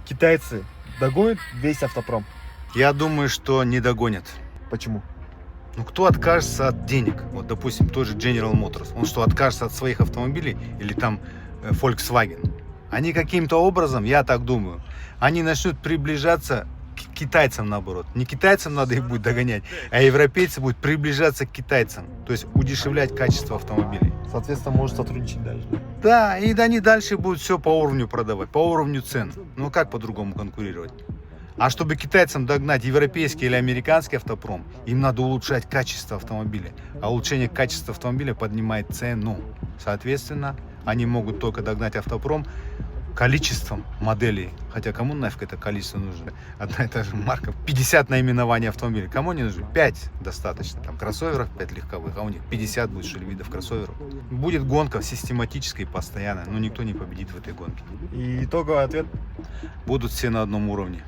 Китайцы догонят весь автопром. Я думаю, что не догонят. Почему? Ну, кто откажется от денег? Вот, допустим, тот же General Motors. Он что, откажется от своих автомобилей? Или там Volkswagen? Они каким-то образом, я так думаю, они начнут приближаться к китайцам, наоборот. Не китайцам надо их будет догонять, а европейцы будут приближаться к китайцам. То есть удешевлять качество автомобилей. Соответственно, может сотрудничать дальше. Да, и они дальше будут все по уровню продавать, по уровню цен. Ну, как по-другому конкурировать? А чтобы китайцам догнать европейский или американский автопром, им надо улучшать качество автомобиля. А улучшение качества автомобиля поднимает цену. Соответственно, они могут только догнать автопром количеством моделей. Хотя кому нафиг это количество нужно? Одна и та же марка. 50 наименований автомобиля. Кому не нужно? 5 достаточно. Там кроссоверов 5 легковых, а у них 50 будет, что ли, видов кроссоверов. Будет гонка систематическая и постоянная, но никто не победит в этой гонке. И итоговый ответ. Будут все на одном уровне.